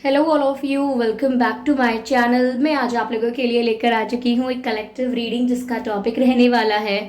Hello all of you, welcome back to my channel. मैं आज आप लोगों के लिए लेकर आ चुकी हूँ एक कलेक्टिव रीडिंग जिसका टॉपिक रहने वाला है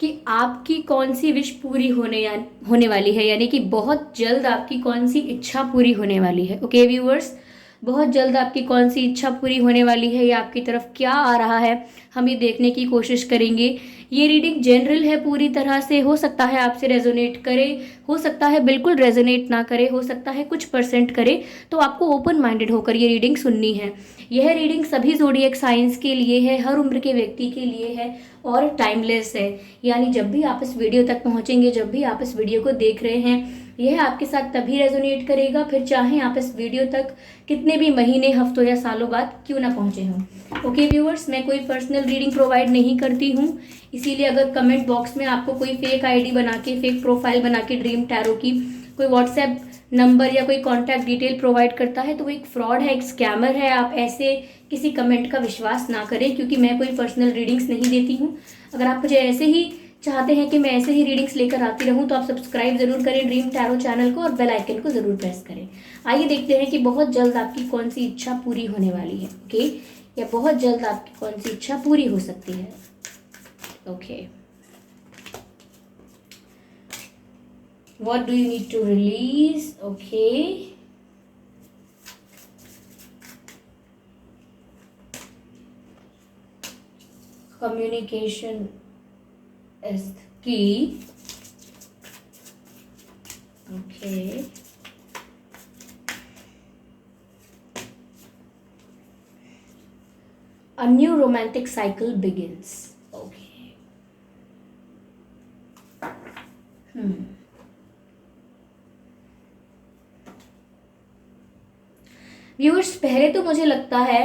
कि आपकी कौन सी विश पूरी होने वाली है, यानी कि बहुत जल्द आपकी कौन सी इच्छा पूरी होने वाली है। ओके व्यूअर्स, बहुत जल्द आपकी कौन सी इच्छा पूरी होने वाली है या आपकी तरफ क्या आ रहा है, हम ये देखने की कोशिश करेंगे। ये रीडिंग जनरल है पूरी तरह से, हो सकता है आपसे रेजोनेट करे, हो सकता है बिल्कुल रेजोनेट ना करे, हो सकता है कुछ परसेंट करे। तो आपको ओपन माइंडेड होकर ये रीडिंग सुननी है। यह रीडिंग सभी ज़ोडिएक साइंस के लिए है, हर उम्र के व्यक्ति के लिए है और टाइमलेस है। यानी जब भी आप इस वीडियो तक पहुंचेंगे, जब भी आप इस वीडियो को देख रहे हैं, यह आपके साथ तभी रेजोनेट करेगा, फिर चाहे आप इस वीडियो तक कितने भी महीने, हफ्तों या सालों बाद क्यों ना पहुंचे हों। ओके व्यूअर्स, मैं कोई पर्सनल रीडिंग प्रोवाइड नहीं करती हूँ, इसीलिए अगर कमेंट बॉक्स में आपको कोई फेक आईडी बना के, फेक प्रोफाइल बना के ड्रीम टैरो की कोई व्हाट्सएप नंबर या कोई कॉन्टैक्ट डिटेल प्रोवाइड करता है तो वो एक फ्रॉड है, एक स्कैमर है। आप ऐसे किसी कमेंट का विश्वास ना करें, क्योंकि मैं कोई पर्सनल रीडिंग्स नहीं देती हूँ। अगर आप मुझे ऐसे ही चाहते हैं कि मैं ऐसे ही रीडिंग्स लेकर आती रहूं तो आप सब्सक्राइब जरूर करें ड्रीम टैरो चैनल को और बेल आइकन को जरूर प्रेस करें। आइए देखते हैं कि बहुत जल्द आपकी कौन सी इच्छा पूरी होने वाली है। ओके, या बहुत जल्द आपकी कौन सी इच्छा पूरी हो सकती है। Okay, what do you need to release? Okay, communication is key. Okay, a new romantic cycle begins. Okay. Viewers, पहले तो मुझे लगता है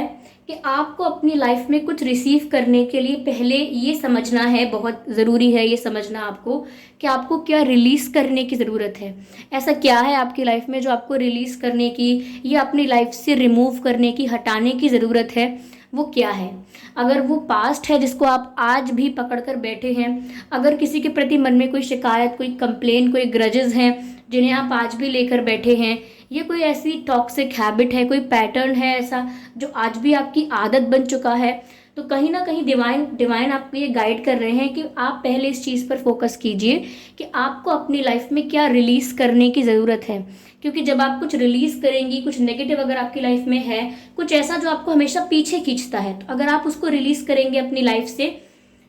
कि आपको अपनी लाइफ में कुछ रिसीव करने के लिए पहले ये समझना है, बहुत ज़रूरी है ये समझना आपको कि आपको क्या रिलीज़ करने की ज़रूरत है। ऐसा क्या है आपकी लाइफ में जो आपको रिलीज़ करने की या अपनी लाइफ से रिमूव करने की, हटाने की ज़रूरत है, वो क्या है। अगर वो पास्ट है जिसको आप आज भी पकड़ कर बैठे हैं, अगर किसी के प्रति मन में कोई शिकायत, कोई कंप्लेन, कोई ग्रजेस हैं जिन्हें आप आज भी लेकर बैठे हैं, ये कोई ऐसी टॉक्सिक हैबिट है, कोई पैटर्न है ऐसा जो आज भी आपकी आदत बन चुका है, तो कहीं ना कहीं डिवाइन आपको ये गाइड कर रहे हैं कि आप पहले इस चीज़ पर फोकस कीजिए कि आपको अपनी लाइफ में क्या रिलीज़ करने की ज़रूरत है। क्योंकि जब आप कुछ रिलीज़ करेंगी, कुछ नेगेटिव अगर आपकी लाइफ में है, कुछ ऐसा जो आपको हमेशा पीछे खींचता है, तो अगर आप उसको रिलीज़ करेंगे अपनी लाइफ से,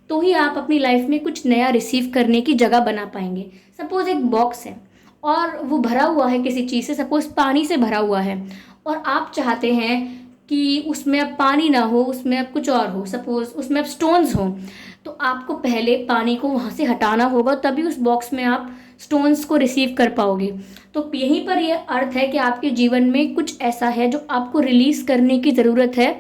तो ही आप अपनी लाइफ में कुछ नया रिसीव करने की जगह बना पाएंगे। सपोज एक बॉक्स है और वो भरा हुआ है किसी चीज़ से, सपोज पानी से भरा हुआ है, और आप चाहते हैं कि उसमें अब पानी ना हो, उसमें अब कुछ और हो, सपोज उसमें अब स्टोन्स हो, तो आपको पहले पानी को वहाँ से हटाना होगा, तभी उस बॉक्स में आप स्टोन्स को रिसीव कर पाओगे। तो यहीं पर यह अर्थ है कि आपके जीवन में कुछ ऐसा है जो आपको रिलीज़ करने की ज़रूरत है,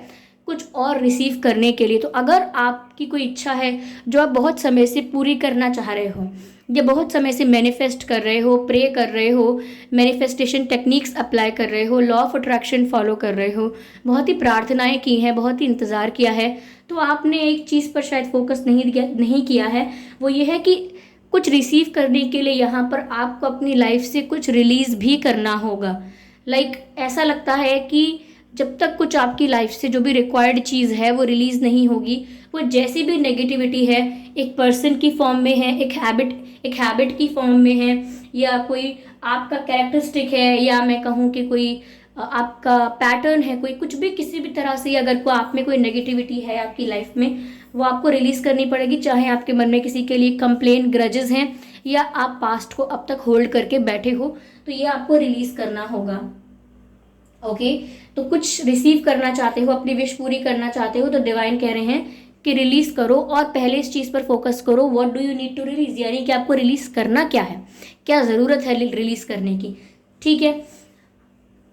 कुछ और रिसीव करने के लिए। तो अगर आपकी कोई इच्छा है जो आप बहुत समय से पूरी करना चाह रहे हो, या बहुत समय से मैनिफेस्ट कर रहे हो, प्रे कर रहे हो, मैनिफेस्टेशन टेक्निक्स अप्लाई कर रहे हो, लॉ ऑफ अट्रैक्शन फॉलो कर रहे हो, बहुत ही प्रार्थनाएं की हैं, बहुत ही इंतज़ार किया है, तो आपने एक चीज़ पर शायद फोकस नहीं किया है। वो ये है कि कुछ रिसीव करने के लिए यहाँ पर आपको अपनी लाइफ से कुछ रिलीज़ भी करना होगा। ऐसा लगता है कि जब तक कुछ आपकी लाइफ से जो भी रिक्वायर्ड चीज़ है वो रिलीज़ नहीं होगी, वो जैसी भी नेगेटिविटी है, एक पर्सन की फॉर्म में है, एक हैबिट की फॉर्म में है, या कोई आपका कैरेक्टरिस्टिक है, या मैं कहूँ कि कोई आपका पैटर्न है, कोई कुछ भी किसी भी तरह से अगर कोई आप में कोई नेगेटिविटी है आपकी लाइफ में, वो आपको रिलीज़ करनी पड़ेगी। चाहे आपके मन में किसी के लिए कंप्लेन, ग्रजेस हैं, या आप पास्ट को अब तक होल्ड करके बैठे हो, तो ये आपको रिलीज़ करना होगा। ओके, तो कुछ रिसीव करना चाहते हो, अपनी विश पूरी करना चाहते हो, तो डिवाइन कह रहे हैं कि रिलीज करो और पहले इस चीज़ पर फोकस करो। What do you need to release, यानी कि आपको रिलीज करना क्या है, क्या ज़रूरत है रिलीज करने की। ठीक है,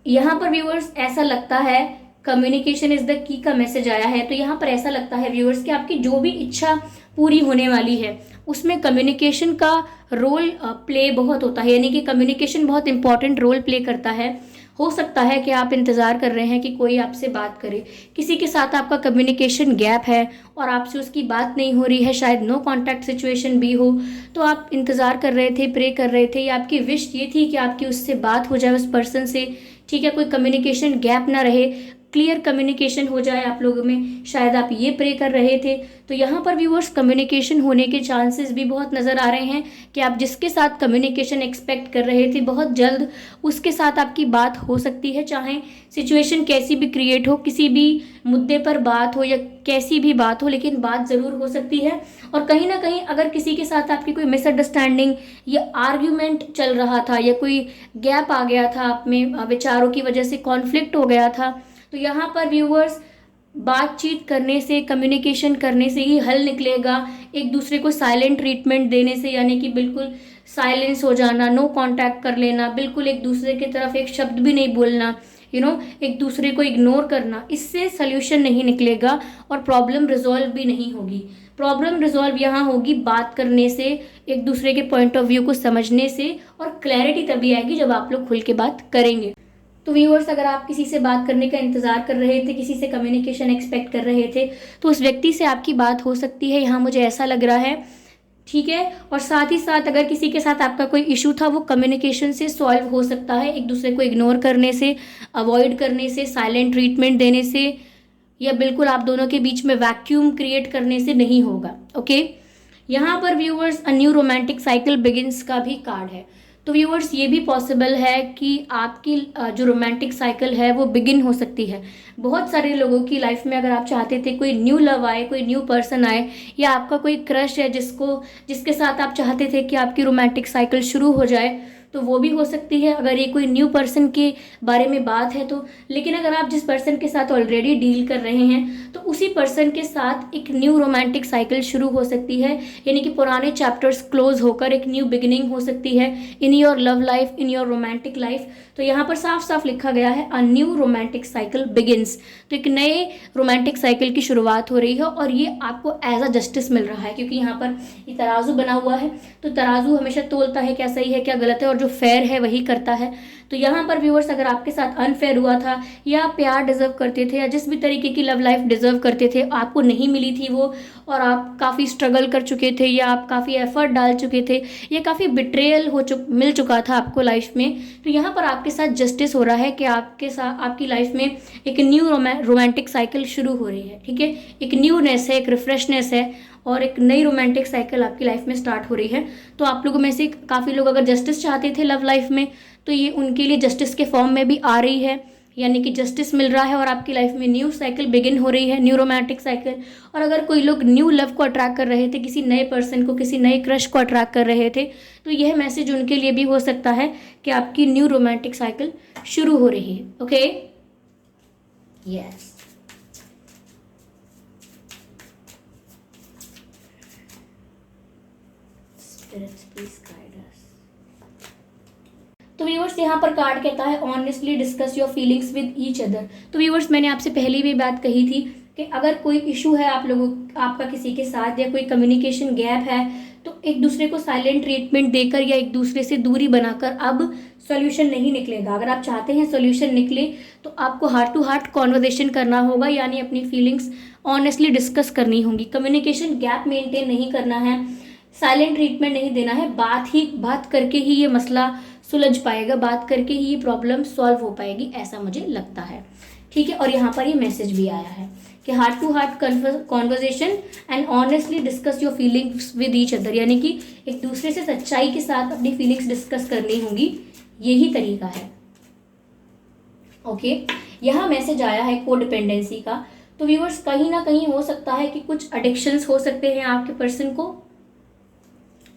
यहाँ पर व्यूअर्स ऐसा लगता है कम्युनिकेशन इज द की का मैसेज आया है, तो यहाँ पर ऐसा लगता है व्यूअर्स कि आपकी जो भी इच्छा पूरी होने वाली है उसमें कम्युनिकेशन का रोल प्ले बहुत होता है, यानी कि कम्युनिकेशन बहुत इंपॉर्टेंट रोल प्ले करता है। हो सकता है कि आप इंतज़ार कर रहे हैं कि कोई आपसे बात करे, किसी के साथ आपका कम्युनिकेशन गैप है और आपसे उसकी बात नहीं हो रही है, शायद नो कांटेक्ट सिचुएशन भी हो, तो आप इंतज़ार कर रहे थे, प्रे कर रहे थे, या आपकी विश ये थी कि आपकी उससे बात हो जाए, उस पर्सन से, ठीक है, कोई कम्युनिकेशन गैप ना रहे, क्लियर कम्युनिकेशन हो जाए आप लोगों में, शायद आप ये प्रे कर रहे थे। तो यहाँ पर व्यूअर्स कम्युनिकेशन होने के चांसेस भी बहुत नज़र आ रहे हैं कि आप जिसके साथ कम्युनिकेशन एक्सपेक्ट कर रहे थे बहुत जल्द उसके साथ आपकी बात हो सकती है, चाहे सिचुएशन कैसी भी क्रिएट हो, किसी भी मुद्दे पर बात हो या कैसी भी बात हो, लेकिन बात ज़रूर हो सकती है। और कहीं ना कहीं अगर किसी के साथ आपकी कोई मिसअंडरस्टैंडिंग या आर्ग्यूमेंट चल रहा था या कोई गैप आ गया था आप में, विचारों की वजह से कॉन्फ्लिक्ट हो गया था, तो यहाँ पर व्यूअर्स बातचीत करने से, कम्युनिकेशन करने से ही हल निकलेगा। एक दूसरे को साइलेंट ट्रीटमेंट देने से, यानी कि बिल्कुल साइलेंस हो जाना, नो कांटेक्ट कर लेना, बिल्कुल एक दूसरे की तरफ एक शब्द भी नहीं बोलना, एक दूसरे को इग्नोर करना, इससे सोल्यूशन नहीं निकलेगा और प्रॉब्लम रिजॉल्व भी नहीं होगी। प्रॉब्लम रिजॉल्व यहाँ होगी बात करने से, एक दूसरे के पॉइंट ऑफ व्यू को समझने से, और क्लैरिटी तभी आएगी जब आप लोग खुल के बात करेंगे। तो व्यूअर्स, अगर आप किसी से बात करने का इंतजार कर रहे थे, किसी से कम्युनिकेशन एक्सपेक्ट कर रहे थे, तो उस व्यक्ति से आपकी बात हो सकती है, यहाँ मुझे ऐसा लग रहा है। ठीक है, और साथ ही साथ अगर किसी के साथ आपका कोई इशू था वो कम्युनिकेशन से सॉल्व हो सकता है, एक दूसरे को इग्नोर करने से, अवॉइड करने से, साइलेंट ट्रीटमेंट देने से, या बिल्कुल आप दोनों के बीच में वैक्यूम क्रिएट करने से नहीं होगा। ओके, यहाँ पर viewers a new romantic cycle begins का भी कार्ड है। तो व्यूअर्स ये भी पॉसिबल है कि आपकी जो रोमांटिक साइकिल है वो बिगिन हो सकती है। बहुत सारे लोगों की लाइफ में अगर आप चाहते थे कोई न्यू लव आए, कोई न्यू पर्सन आए, या आपका कोई क्रश है जिसके साथ आप चाहते थे कि आपकी रोमांटिक साइकिल शुरू हो जाए, तो वो भी हो सकती है अगर ये कोई न्यू पर्सन के बारे में बात है तो। लेकिन अगर आप जिस पर्सन के साथ ऑलरेडी डील कर रहे हैं तो उसी पर्सन के साथ एक न्यू रोमांटिक साइकिल शुरू हो सकती है, यानी कि पुराने चैप्टर्स क्लोज होकर एक न्यू बिगिनिंग हो सकती है in your love life, in your romantic life. तो यहाँ पर साफ साफ लिखा गया है a new romantic cycle begins. तो एक नए रोमांटिक साइकिल की शुरुआत हो रही है और ये आपको एज अ जस्टिस मिल रहा है, क्योंकि यहाँ पर ये तराजू बना हुआ है। तो तराजू हमेशा तोलता है क्या सही है क्या गलत है, और जो फेयर है वही करता है। तो यहाँ पर व्यूअर्स, अगर आपके साथ अनफेयर हुआ था या प्यार डिजर्व करते थे या जिस भी तरीके की लव लाइफ डिजर्व करते थे आपको नहीं मिली थी वो, और आप काफ़ी स्ट्रगल कर चुके थे या आप काफ़ी एफर्ट डाल चुके थे या काफ़ी बिट्रेयल मिल चुका था आपको लाइफ में, तो यहाँ पर आपके साथ जस्टिस हो रहा है कि आपके साथ आपकी लाइफ में एक न्यू रोमांटिक साइकिल शुरू हो रही है। ठीक है, एक न्यूनेस है, एक रिफ्रेशनेस है और एक नई रोमांटिक साइकिल आपकी लाइफ में स्टार्ट हो रही है। तो आप लोगों में से काफ़ी लोग अगर जस्टिस चाहते थे लव लाइफ में, तो ये उनके लिए जस्टिस के फॉर्म में भी आ रही है, यानी कि जस्टिस मिल रहा है और आपकी लाइफ में न्यू साइकिल बिगिन हो रही है, न्यू रोमांटिक साइकिल। और अगर कोई लोग न्यू लव को अट्रैक्ट कर रहे थे, किसी नए पर्सन को, किसी नए क्रश को अट्रैक्ट कर रहे थे, तो यह मैसेज उनके लिए भी हो सकता है कि आपकी न्यू रोमांटिक साइकिल शुरू हो रही है। Okay, yes. तो व्यूअर्स, यहाँ पर कार्ड कहता है honestly discuss your feelings with each other. तो व्यूअर्स, मैंने आपसे पहले भी बात कही थी कि अगर कोई इशू है आपका किसी के साथ या कोई कम्युनिकेशन गैप है, तो एक दूसरे को साइलेंट ट्रीटमेंट देकर या एक दूसरे से दूरी बनाकर अब सॉल्यूशन नहीं निकलेगा। अगर आप चाहते हैं सॉल्यूशन निकले तो आपको हार्ट टू हार्ट कॉन्वर्सेशन करना होगा, यानी अपनी फीलिंग्स ऑनेस्टली डिस्कस करनी होंगी। कम्युनिकेशन गैप मेंटेन नहीं करना है, साइलेंट ट्रीटमेंट नहीं देना है, बात करके ही ये मसला सुलझ पाएगा, बात करके ही ये प्रॉब्लम सॉल्व हो पाएगी, ऐसा मुझे लगता है। ठीक है, और यहाँ पर ये मैसेज भी आया है कि heart to heart conversation and honestly discuss your feelings with each other, यानी कि एक दूसरे से सच्चाई के साथ अपनी फीलिंग्स डिस्कस करनी होंगी, यही तरीका है। ओके, यहाँ मैसेज आया है कोडिपेंडेंसी का। तो व्यूअर्स, कहीं ना कहीं हो सकता है कि कुछ एडिक्शंस हो सकते हैं आपके पर्सन को,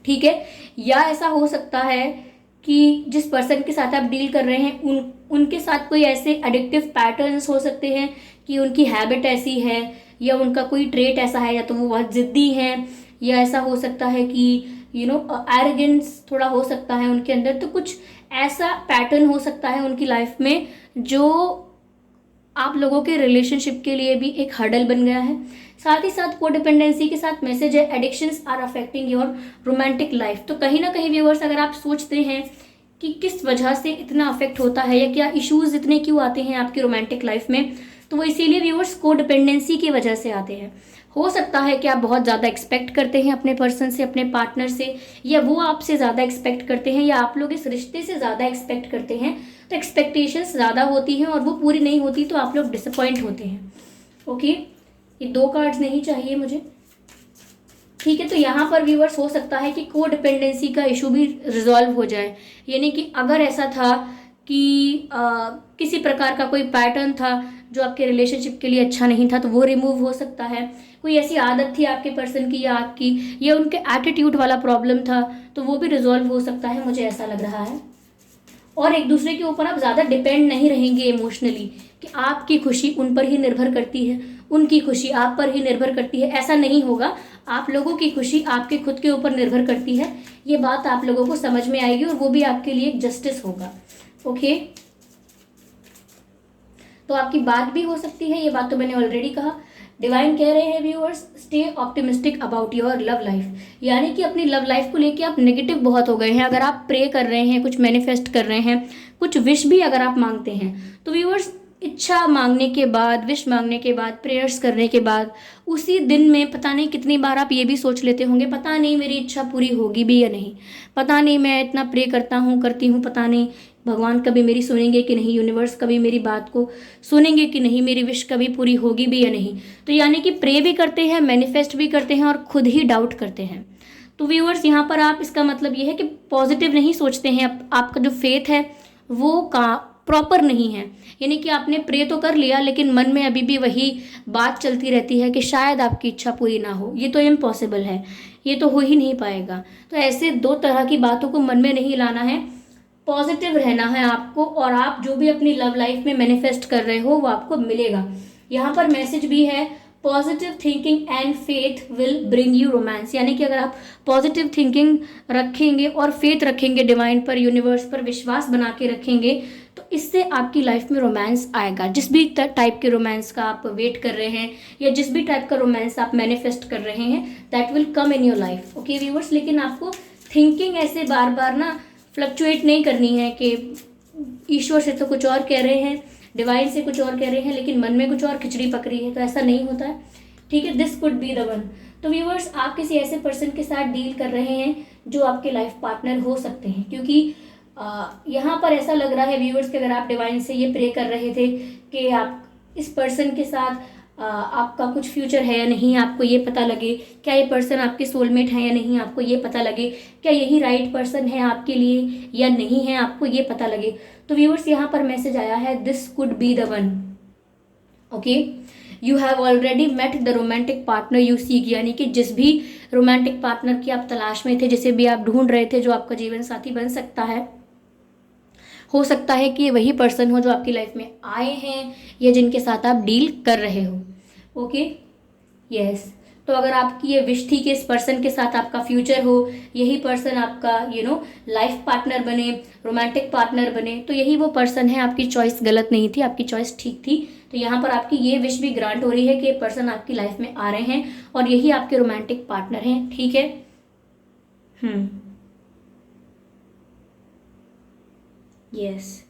ठीक है, या ऐसा हो सकता है कि जिस पर्सन के साथ आप डील कर रहे हैं उनके साथ कोई ऐसे एडिक्टिव पैटर्न्स हो सकते हैं कि उनकी हैबिट ऐसी है या उनका कोई ट्रेट ऐसा है, या तो वो बहुत ज़िद्दी हैं, या ऐसा हो सकता है कि एरोगेंस थोड़ा हो सकता है उनके अंदर। तो कुछ ऐसा पैटर्न हो सकता है उनकी लाइफ में जो आप लोगों के रिलेशनशिप के लिए भी एक हर्डल बन गया है। साथ ही साथ कोडिपेंडेंसी के साथ मैसेज है addictions are affecting your romantic life. तो कहीं ना कहीं व्यूअर्स, अगर आप सोचते हैं कि किस वजह से इतना अफेक्ट होता है या क्या इश्यूज इतने क्यों आते हैं आपकी रोमांटिक लाइफ में, तो वो इसीलिए व्यूअर्स को डिपेंडेंसी की वजह से आते हैं। हो सकता है कि आप बहुत ज़्यादा एक्सपेक्ट करते हैं अपने पर्सन से, अपने पार्टनर से, या वो आपसे ज़्यादा एक्सपेक्ट करते हैं, या आप लोग इस रिश्ते से ज़्यादा एक्सपेक्ट करते हैं। तो एक्सपेक्टेशंस ज़्यादा होती हैं और वो पूरी नहीं होती तो आप लोग डिसअपॉइंट होते हैं। ओके, ये 2 कार्ड्स नहीं चाहिए मुझे। ठीक है, तो यहाँ पर व्यूअर्स हो सकता है कि को डिपेंडेंसी का इशू भी रिजॉल्व हो जाए। यानी कि अगर ऐसा था कि किसी प्रकार का कोई पैटर्न था जो आपके रिलेशनशिप के लिए अच्छा नहीं था, तो वो रिमूव हो सकता है। कोई ऐसी आदत थी आपके पर्सन की या आपकी, या उनके एटीट्यूड वाला प्रॉब्लम था, तो वो भी रिजॉल्व हो सकता है, मुझे ऐसा लग रहा है। और एक दूसरे के ऊपर आप ज़्यादा डिपेंड नहीं रहेंगे इमोशनली, कि आपकी खुशी उन पर ही निर्भर करती है, उनकी खुशी आप पर ही निर्भर करती है, ऐसा नहीं होगा। आप लोगों की खुशी आपके खुद के ऊपर निर्भर करती है, ये बात आप लोगों को समझ में आएगी और वो भी आपके लिए एक जस्टिस होगा। ओके, तो आपकी बात भी हो सकती है, ये बात तो मैंने ऑलरेडी कहा। डिवाइन कह रहे हैं viewers, stay optimistic about your love life, यानी कि अपनी लव लाइफ को लेके आप नेगेटिव बहुत हो गए हैं। अगर आप प्रे कर रहे हैं, कुछ मैनिफेस्ट कर रहे हैं, कुछ विश भी अगर आप मांगते हैं, तो व्यूअर्स इच्छा मांगने के बाद, विश मांगने के बाद, प्रेयर्स करने के बाद, उसी दिन में पता नहीं कितनी बार आप ये भी सोच लेते होंगे, पता नहीं मेरी इच्छा पूरी होगी भी या नहीं, पता नहीं मैं इतना प्रे करता हूँ, करती हूँ, पता नहीं भगवान कभी मेरी सुनेंगे कि नहीं, यूनिवर्स कभी मेरी बात को सुनेंगे कि नहीं, मेरी विश कभी पूरी होगी भी या नहीं। तो यानी कि प्रे भी करते हैं, मैनिफेस्ट भी करते हैं और खुद ही डाउट करते हैं। तो व्यूअर्स यहाँ पर आप, इसका मतलब ये है कि पॉजिटिव नहीं सोचते हैं, आपका जो फेथ है वो प्रॉपर नहीं है। यानी कि आपने प्रे तो कर लिया, लेकिन मन में अभी भी वही बात चलती रहती है कि शायद आपकी इच्छा पूरी ना हो। ये तो इम्पॉसिबल है, ये तो हो ही नहीं पाएगा। तो ऐसे 2 तरह की बातों को मन में नहीं लाना है, पॉजिटिव रहना है आपको, और आप जो भी अपनी लव लाइफ में मैनिफेस्ट कर रहे हो वो आपको मिलेगा। यहाँ पर मैसेज भी है, positive thinking and faith will bring you romance, यानी कि अगर आप पॉजिटिव थिंकिंग रखेंगे और फेथ रखेंगे डिवाइन पर, यूनिवर्स पर विश्वास बना के रखेंगे, तो इससे आपकी लाइफ में रोमांस आएगा। जिस भी टाइप के रोमांस का आप वेट कर रहे हैं, या जिस भी टाइप का रोमांस आप मैनिफेस्ट कर रहे हैं, that will come in your life. Okay viewers, लेकिन आपको थिंकिंग ऐसे बार बार ना फ्लक्चुएट नहीं करनी है कि ईश्वर से तो कुछ और कह रहे हैं, डिवाइन से कुछ और कह रहे हैं, लेकिन मन में कुछ और खिचड़ी पक रही है, तो ऐसा नहीं होता है। ठीक है, this could be the one. तो व्यूअर्स, आप किसी ऐसे पर्सन के साथ डील कर रहे हैं जो आपके लाइफ पार्टनर हो सकते हैं, क्योंकि यहाँ पर ऐसा लग रहा है व्यूअर्स कि अगर आप डिवाइन से ये प्रे कर रहे थे कि आप इस पर्सन के साथ आपका कुछ फ्यूचर है या नहीं, आपको ये पता लगे, क्या ये पर्सन आपके सोलमेट है या नहीं, आपको ये पता लगे, क्या यही राइट पर्सन है आपके लिए या नहीं है, आपको ये पता लगे। तो व्यूअर्स, यहाँ पर मैसेज आया है, this could be the one. Okay, you have already met the romantic partner you seek, यानी कि जिस भी रोमांटिक पार्टनर की आप तलाश में थे, जिसे भी आप ढूंढ रहे थे, जो आपका जीवन साथी बन सकता है, हो सकता है कि वही पर्सन हो जो आपकी लाइफ में आए हैं या जिनके साथ आप डील कर रहे हो। Okay, yes. तो अगर आपकी ये विश थी कि इस पर्सन के साथ आपका फ्यूचर हो, यही पर्सन आपका लाइफ पार्टनर बने, रोमांटिक पार्टनर बने, तो यही वो पर्सन है। आपकी चॉइस गलत नहीं थी, आपकी चॉइस ठीक थी। तो यहाँ पर आपकी ये विश भी ग्रांट हो रही है कि ये पर्सन आपकी लाइफ में आ रहे हैं और यही आपके रोमांटिक पार्टनर हैं। ठीक है, यस।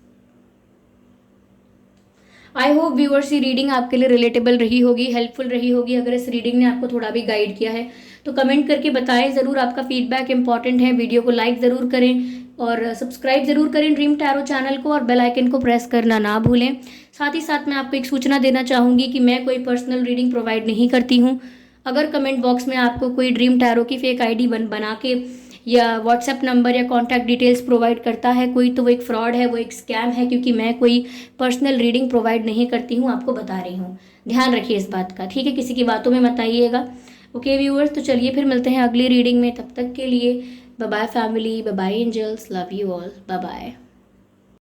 आई होप व्यूअर्स, ये रीडिंग आपके लिए रिलेटेबल रही होगी, हेल्पफुल रही होगी। अगर इस रीडिंग ने आपको थोड़ा भी गाइड किया है तो कमेंट करके बताएं ज़रूर, आपका फीडबैक इंपॉर्टेंट है। वीडियो को लाइक ज़रूर करें और सब्सक्राइब ज़रूर करें ड्रीम टैरो चैनल को, और बेल आइकन को प्रेस करना ना भूलें। साथ ही साथ मैं आपको एक सूचना देना चाहूँगी कि मैं कोई पर्सनल रीडिंग प्रोवाइड नहीं करती हूँ। अगर कमेंट बॉक्स में आपको कोई ड्रीम टैरो की फेक ID बना के या व्हाट्सएप नंबर या कॉन्टैक्ट डिटेल्स प्रोवाइड करता है कोई, तो वो एक फ्रॉड है, वो एक स्कैम है, क्योंकि मैं कोई पर्सनल रीडिंग प्रोवाइड नहीं करती हूँ, आपको बता रही हूँ। ध्यान रखिए इस बात का, ठीक है? किसी की बातों में मत आइएगा। ओके व्यूअर्स, तो चलिए फिर मिलते हैं अगली रीडिंग में। तब तक के लिए bye bye family, bye bye angels, love you all, bye bye.